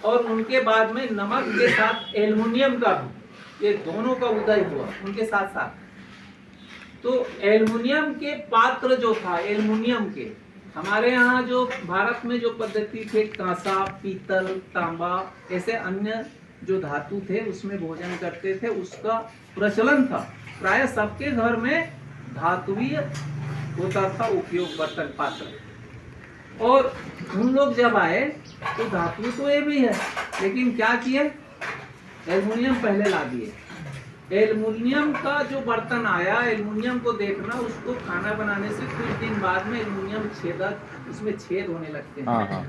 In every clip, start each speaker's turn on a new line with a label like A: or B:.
A: और उनके बाद में नमक के साथ एल्युमिनियम का भी, ये दोनों का उदय हुआ उनके साथ साथ। तो एल्युमिनियम के पात्र जो था, एल्युमिनियम के, हमारे यहाँ जो भारत में जो पद्धति थे कांसा, पीतल, तांबा, ऐसे अन्य जो धातु थे उसमें भोजन करते थे, उसका प्रचलन था। प्राय सबके घर में धातुवीय होता था उपयोग, बर्तन पात्र। और उन लोग जब आए तो धातु तो ये भी है, लेकिन क्या किए, एल्युमिनियम पहले ला दिए। एल्युमिनियम का जो बर्तन आया, एल्युमिनियम को देखना, उसको खाना बनाने से कुछ दिन बाद में एल्युमिनियम छेदक, उसमें छेद होने लगते हैं।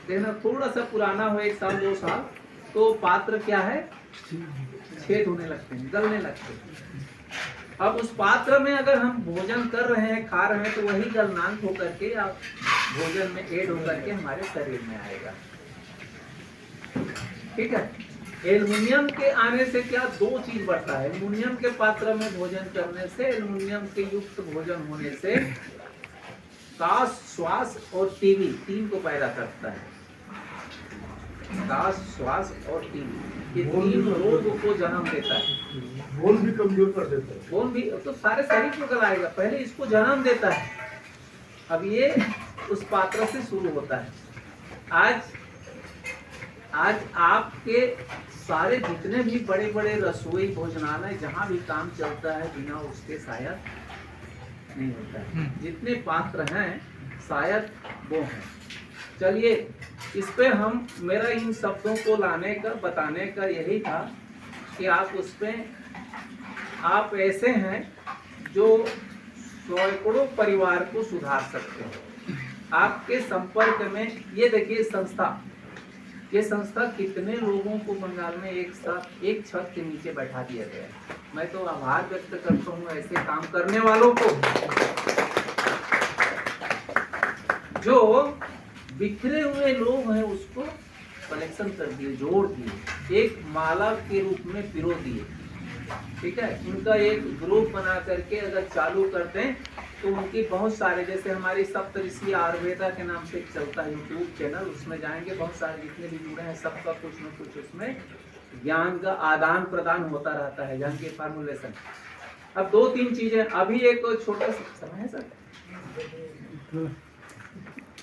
A: देखना थोड़ा सा पुराना हो, 1 साल 2 साल, तो पात्र क्या है, छेद होने लगते हैं, गलने लगते हैं। अब उस पात्र में अगर हम भोजन कर रहे हैं, खा रहे हैं, तो वही गलनांक होकर के आप भोजन में ऐड होकर के हमारे शरीर में आएगा। ठीक है। एल्युमिनियम के आने से क्या 2 चीज बढ़ता है। एल्युमिनियम के पात्र में भोजन करने से, एल्युमिनियम के युक्त भोजन होने से काश, श्वास और टीबी 3 को पैदा करता है। काश, श्वास और टीबी, ये 3 रोग को जन्म देता है।
B: बोन भी कमजोर कर देता है।
A: बोन भी तो सारे शरीर को गलाएगा, पहले इसको जन्म देता है। अब ये उस पात्र से शुरू होता है। आज आपके सारे जितने भी बड़े बड़े रसोई भोजनालय जहाँ भी काम चलता है, बिना उसके शायद नहीं होता है। जितने पात्र हैं शायद वो हैं। चलिए, इस पे हम, मेरा इन शब्दों को लाने का, बताने का यही था कि आप उस पे, आप ऐसे हैं जो सैकड़ों परिवार को सुधार सकते हैं। आपके संपर्क में ये देखिए संस्था, ये संस्था कितने लोगों को बंगाल में एक साथ एक छत के नीचे बैठा दिया गया है। मैं तो आभार व्यक्त करता हूँ ऐसे काम करने वालों को, जो बिखरे हुए लोग हैं उसको कलेक्शन कर दिए, जोड़ दिए, एक माला के रूप में पिरो दिए। ठीक है। उनका एक ग्रुप बना करके अगर चालू करते हैं तो उनकी बहुत सारे, जैसे हमारी सप्तऋषि आयुर्वेदा के नाम से चलता है यूट्यूब चैनल, उसमें जाएंगे, बहुत सारे जितने भी जुड़े हैं सबका कुछ न कुछ उसमें ज्ञान का आदान प्रदान होता रहता है, ज्ञान के फॉर्मुलेशन। अब 2-3 चीजें, अभी एक छोटा सा समय है सर,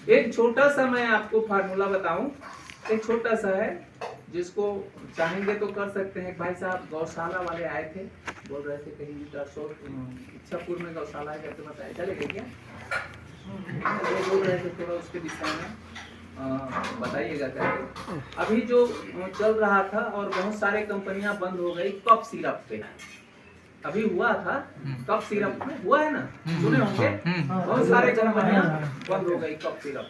A: एक छोटा सा मैं आपको फार्मूला बताऊं, एक छोटा सा है, जिसको चाहेंगे तो कर सकते हैं। भाई साहब गौशाला वाले आए थे, बोल रहे थे कहीं इच्छापुर में गौशाला है, करके बताया, चलेगा क्या? वो बोल रहे थे थोड़ा उसके विषय में बताइएगा करके। अभी जो चल रहा था, और बहुत सारे कंपनियां बंद हो गई कफ सिरप पे, अभी हुआ था कफ सिरप में, हुआ है ना, सुने होंगे, बहुत सारे कंपनियां बंद हो गई कफ सिरप।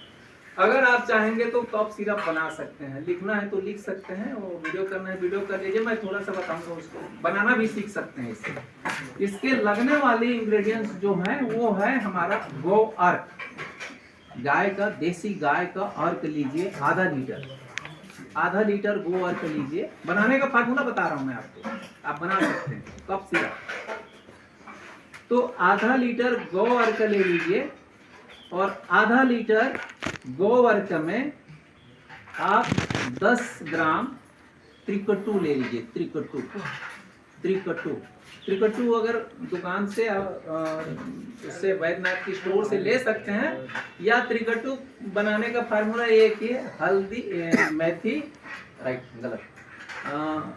A: अगर आप चाहेंगे तो कफ सिरप बना सकते हैं, लिखना है तो लिख सकते हैं, और वीडियो करना है वीडियो कर लीजिए, मैं थोड़ा सा बताऊंगा, उसको बनाना भी सीख सकते हैं। इसके लगने वाली इंग्रेडिएंट्स जो हैं वो है हमारा गो अर्क, गाय का, देसी गाय का अर्क लीजिए, आधा लीटर गो अर्क लीजिए। बनाने का फार्मूला बता रहा हूं मैं आपको, आप बना सकते हैं कफ सिरप। तो आधा लीटर गो अर्क ले लीजिए, और आधा लीटर गोवर्क में आप 10 ग्राम त्रिकटु ले लीजिए। त्रिकटु अगर दुकान से उससे वैद्यनाथ की स्टोर से ले सकते हैं, या त्रिकटु बनाने का फार्मूला एक ही है, हल्दी, मेथी, राइट गलत,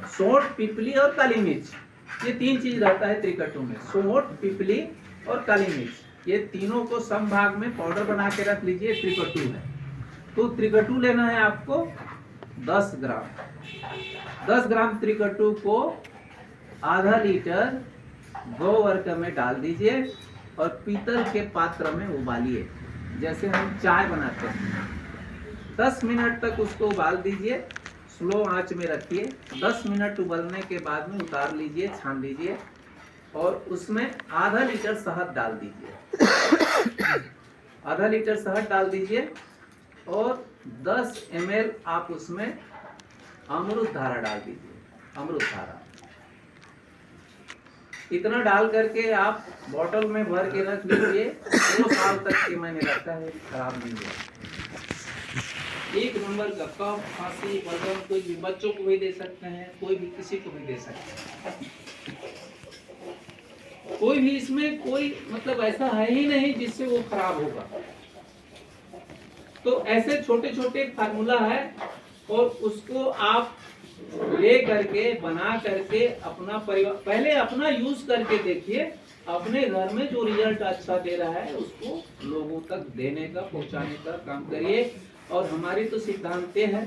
A: सौंठ, पिपली और काली मिर्च, ये 3 चीज रहता है त्रिकटु में, सौंठ, पिपली और काली मिर्च, ये तीनों को समभाग में पाउडर बना के रख लीजिए। त्रिकटु है तो त्रिकटु लेना है आपको 10 ग्राम त्रिकटु को आधा लीटर गोवर्क में डाल दीजिए, और पीतल के पात्र में उबालिए, जैसे हम चाय बनाते हैं। 10 मिनट तक उसको उबाल दीजिए, स्लो आंच में रखिए। 10 मिनट उबलने के बाद में उतार लीजिए, छान लीजिए, और उसमें आधा लीटर शहद डाल दीजिए। आधा लीटर शहद डाल दीजिए, और 10 ml आप उसमें अमृत धारा डाल दीजिए, अमृत धारा। इतना डाल करके आप बोतल में भर के रख लीजिए, 2 साल तक के मैंने रखा है, खराब नहीं हुआ। एक नंबर का कफ खांसी बलगम कोई भी बच्चों को भी दे सकते हैं, कोई भी किसी को भी दे सकते हैं। कोई भी इसमें कोई मतलब ऐसा है ही नहीं जिससे वो खराब होगा। तो ऐसे छोटे छोटे फार्मूला है और उसको आप ले करके बना करके अपना परिवार पहले अपना यूज करके देखिए, अपने घर में जो रिजल्ट अच्छा दे रहा है उसको लोगों तक देने का पहुंचाने का काम करिए। और हमारी तो सिद्धांत है,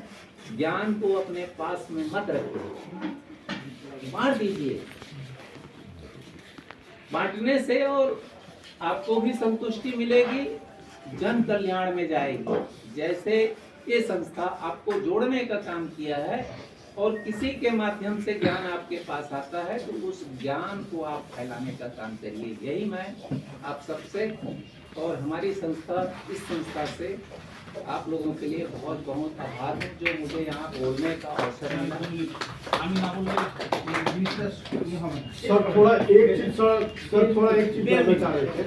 A: ज्ञान को अपने पास में मत रखिए, बांट दीजिए। बांटने से और आपको भी संतुष्टि मिलेगी, जन कल्याण में जाएगी। जैसे ये संस्था आपको जोड़ने का काम किया है और किसी के माध्यम से ज्ञान आपके पास आता है तो उस ज्ञान को आप फैलाने का काम करिए। यही मैं आप सबसे और हमारी संस्था इस संस्था से आप लोगों के लिए बहुत बहुत आभार हूँ जो मुझे यहाँ बोलने का अवसर मिला।
B: सर थोड़ा एक चीज सर थोड़ा एक चीज जानना चाह रहे थे।